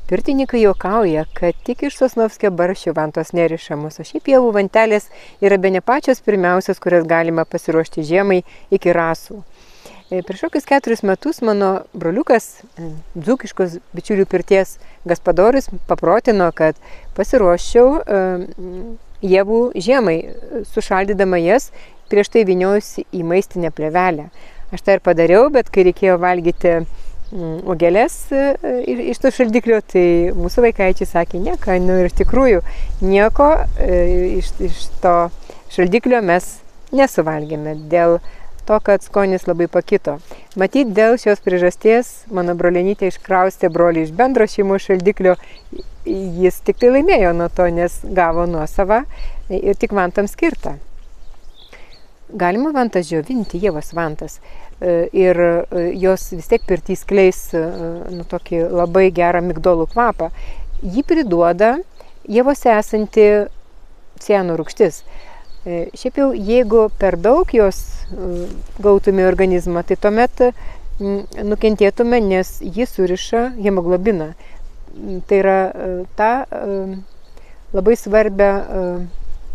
Pirtininkai juokauja, kad tik iš Sosnovskio barščių vantos nerišamos, o šiaip pievų vantelės yra bene pačios pirmiausios, kurias galima pasiruošti žiemai iki rasų. Prieš kokius 4 metus mano broliukas, dzūkiškos bičiulių pirties Gaspadoris, paprotino, kad pasiruoščiau ievų žiemai, sušaldydama jas, prieš tai vyniojusi į maistinę plėvelę. Aš tai ir padariau, bet kai reikėjo valgyti uogeles iš to šaldiklio, tai mūsų vaikaičiai sakė, nieko, ir iš tikrųjų nieko iš to šaldiklio mes nesuvalgėme dėl to, kad skonis labai pakito. Matyt, dėl šios priežasties mano brolenytė iškraustė brolį iš bendro šeimos šaldiklio, jis tik tai laimėjo nuo to, nes gavo nuosavą ir tik vantam skirtą. Galima vantas džiovinti, ievos vantas, ir jos vis tiek pirty skleis tokį labai gerą migdolų kvapą. Jį priduoda ievose esanti ciano rūgštis. Šiaip jau, jeigu per daug jos gautume organizmą, tai tuomet nukentėtume, nes ji suriša hemoglobiną. Tai yra ta labai svarbia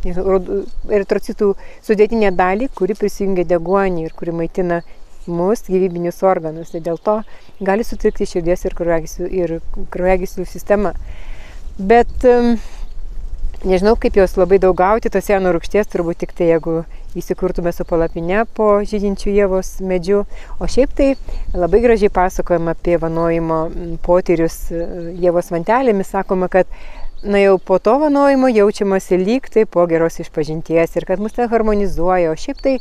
eritrocitų sudėtinė dalį, kuri prisijungia deguonį ir kuri maitina mūsų gyvybinius organus. Tai dėl to gali sutrikti širdies ir kraujagyslių sistema. Bet nežinau, kaip jos labai daug gauti, tos ciano rūgšties, turbūt tik tai, jeigu įsikurtume su palapine po žydinčių ievos medžių. O šiaip tai labai gražiai pasakojama apie vanojimo potyrius ievos vantelėmis. Sakoma, kad jau po to vanojimo jaučiamasi lyg tai po geros išpažinties ir kad mus tai harmonizuoja, o šiaip tai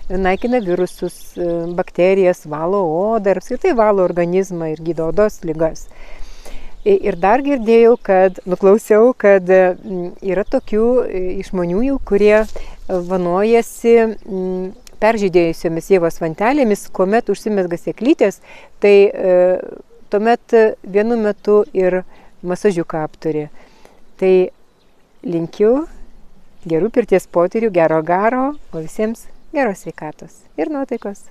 naikina virusus, bakterijas, valo odą ir apskritai valo organizmą ir gydo odos ligas. Ir dar girdėjau, nuklausiau, kad yra tokių žmonių, kurie vanojasi peržydėjusiomis ievos vantelėmis, kuomet užsimezga sėklytės, tai tuomet vienu metu ir masažiuką apturi. Tai linkiu gerų pirties potyrių, gero garo, o visiems geros sveikatos ir nuotaikos.